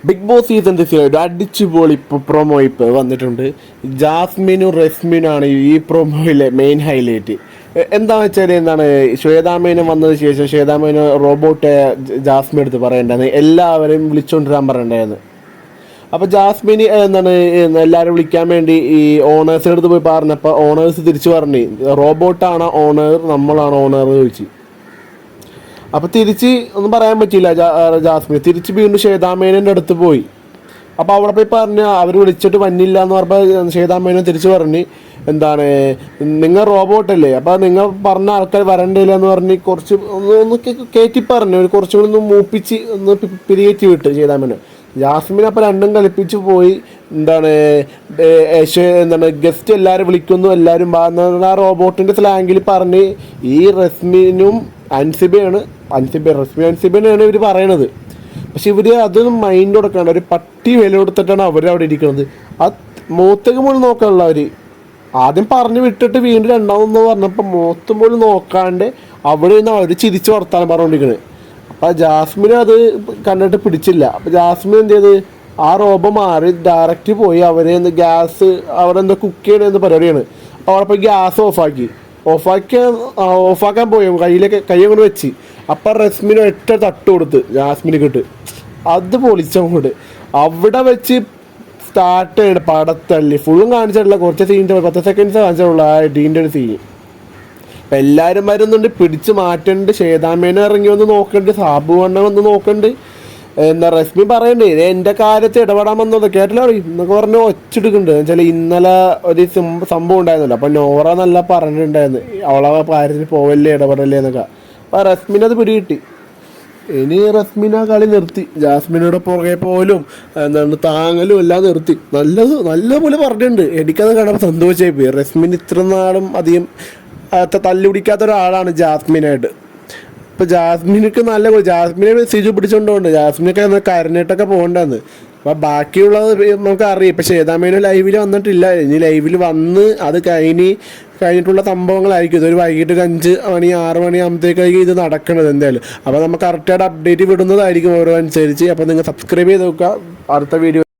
Big boss season 6 ഒരു അടിച്ചുപൊളി promo ഇപ്പോൾ വന്നിട്ടുണ്ട്. ജാസ്മിനും റസ്മിനാണ് ഈ പ്രൊമോയിലെ മെയിൻ ഹൈലൈറ്റ്. എന്താണെന്ന് വെച്ചാൽ ശ്വേതാമേനും വന്നതിന് ശേഷം ശ്വേതാമേനും റോബോട്ട് ജാസ്മിൻ എടുത്ത് പറയേണ്ടത് എല്ലാവരെയും വിളിച്ചുകൊണ്ടിരാൻ പറയണ്ടായിരുന്നു. അപ്പോൾ ജാസ്മിന് എല്ലാവരും വിളിക്കാൻ വേണ്ടി ഈ ഓണേഴ്സിൻ്റെ അടുത്ത് പോയി പറഞ്ഞപ്പോൾ ഓണേഴ്സ് തിരിച്ചു പറഞ്ഞു റോബോട്ടാണ് ഓണർ, നമ്മളാണ് ഓണർ ചോദിച്ചു. അപ്പോൾ തിരിച്ച് ഒന്നും പറയാൻ പറ്റിയില്ല. ജാസ്മിൻ തിരിച്ച് വീണ്ടും ശ്വേതാമേനൻ്റെ അടുത്ത് പോയി. അപ്പോൾ അവിടെ പോയി പറഞ്ഞ് അവർ വിളിച്ചിട്ട് വന്നില്ല എന്ന് പറഞ്ഞപ്പോൾ ശ്വേതാമേനൻ തിരിച്ച് പറഞ്ഞ് നിങ്ങൾ റോബോട്ടല്ലേ, അപ്പോൾ നിങ്ങൾ പറഞ്ഞ ആൾക്കാർ വരണ്ടില്ല എന്ന് പറഞ്ഞ് കുറച്ച് ഒന്ന് കയറ്റി പറഞ്ഞു, കുറച്ചും കൂടി ഒന്ന് മൂപ്പിച്ച് ഒന്ന് പിരികേറ്റി വിട്ട് ശ്വേതാമേനൻ. ജാസ്മിൻ അപ്പോൾ രണ്ടും കളിപ്പിച്ച് പോയി. ഗസ്റ്റ് എല്ലാവരും വിളിക്കുന്നു, എല്ലാവരും ആ റോബോട്ടിൻ്റെ സ്ലാങ്ങിൽ പറഞ്ഞ് ഈ റസ്മിനും അൻസിബയാണ് ഇവർ പറയണത്. പക്ഷെ ഇവർ അതൊന്നും മൈൻഡ് കൊടുക്കാണ്ട് ഒരു പട്ടി വില കൊടുത്തിട്ടാണ് അവരവിടെ ഇരിക്കുന്നത്. ആ മൂത്തേക്ക് പോലും നോക്കാനുള്ള അവർ ആദ്യം പറഞ്ഞു വിട്ടിട്ട് വീണ്ടും രണ്ടാമെന്ന് പറഞ്ഞപ്പോൾ മൂത്തും പോലും നോക്കാണ്ട് അവിടെ നിന്ന് അവർ ചിരിച്ച് വർത്താനം പറഞ്ഞുകൊണ്ടിരിക്കുന്നത്. അപ്പോൾ ജാസ്മിൻ അത് കണ്ടിട്ട് പിടിച്ചില്ല. അപ്പോൾ ജാസ്മിൻ എന്ത് ചെയ്ത് ആ റോബോ മാറി ഡയറക്റ്റ് പോയി അവരെ ഗ്യാസ് അവിടെ എന്താ കുക്ക് ചെയ്യണമെന്ന് പരിപാടിയാണ്. അപ്പോൾ അവിടെ പോയി ഗ്യാസ് ഓഫാക്കാൻ പോയി കൈ കൊണ്ട് വെച്ച്. അപ്പം റസ്മിന് ഒറ്റ തട്ട് കൊടുത്ത് ജാസ്മിന് കിട്ട് അത് പൊളിച്ചങ്ങോട്ട് അവിടെ വെച്ച് സ്റ്റാർട്ട് ചെയ്യണം. പടത്തള്ളി ഫുള്ളും കാണിച്ചിട്ടില്ല, കുറച്ച് സീൻ്റെ 10 സെക്കൻഡ്സ് കാണിച്ചിട്ടുള്ളൂ ആ ഡീൻ്റെ ഒരു സീൻ. അപ്പം എല്ലാവരും വരുന്നുണ്ട്, പിടിച്ച് മാറ്റുന്നുണ്ട്. ശ്വേതാമേനെ ഇറങ്ങി വന്ന് നോക്കണ്ട്, സാബു വണ്ണ വന്ന് നോക്കണ്ട്. റസ്മി പറയണ്ടേ എൻ്റെ കാര്യത്തിൽ ഇടപെടാൻ വന്നത് കേട്ടില്ല എന്നൊക്കെ പറഞ്ഞ് ഒച്ചെടുക്കുന്നുണ്ട്. എന്നുവെച്ചാൽ ഇന്നലെ ഒരു സംഭവം ഉണ്ടായിരുന്നല്ലോ, അപ്പം നോറ നല്ല പറഞ്ഞിട്ടുണ്ടായിരുന്നു അവളെ കാര്യത്തിൽ പോവല്ലേ ഇടപെടല്ലേ എന്നൊക്കെ. അപ്പം റസ്മിനത് പിടികിട്ടി. ഇനി റസ്മിന കളി നിർത്തി, ജാസ്മിനോടെ പുറകെ പോലും താങ്ങലും എല്ലാം നിർത്തി. നല്ലപോലെ പറഞ്ഞിട്ടുണ്ട്. എനിക്കത് കാണാൻ സന്തോഷമായി പോയി. റസ്മിൻ ഇത്ര നാളും അധികം തല്ലുപിടിക്കാത്ത ഒരാളാണ് ജാസ്മിനായിട്ട്. ഇപ്പോൾ ജാസ്മിനക്ക് ജാസ്മിനെ സിജു പിടിച്ചുകൊണ്ടുണ്ട്. ജാസ്മിനൊക്കെ കരഞ്ഞിട്ടൊക്കെ പോകണ്ടെന്ന്. അപ്പോൾ ബാക്കിയുള്ളത് നമുക്ക് അറിയാം. ഇപ്പം ശ്വേതാമേനോ ലൈവിൽ വന്നിട്ടില്ല. ഇനി ലൈവിൽ വന്ന് അത് കഴിഞ്ഞിട്ടുള്ള സംഭവങ്ങളായിരിക്കും. ഇതൊരു വൈകിട്ട് 5 മണി 6 മണി ആകുമ്പോഴത്തേക്കായിരിക്കും ഇത് നടക്കുന്നത് എന്തായാലും. അപ്പോൾ നമുക്ക് കറക്റ്റായിട്ട് അപ്ഡേറ്റ് വിടുന്നതായിരിക്കും ഓരോ അനുസരിച്ച്. അപ്പോൾ നിങ്ങൾ സബ്സ്ക്രൈബ് ചെയ്ത് നോക്കുക. അടുത്ത വീഡിയോ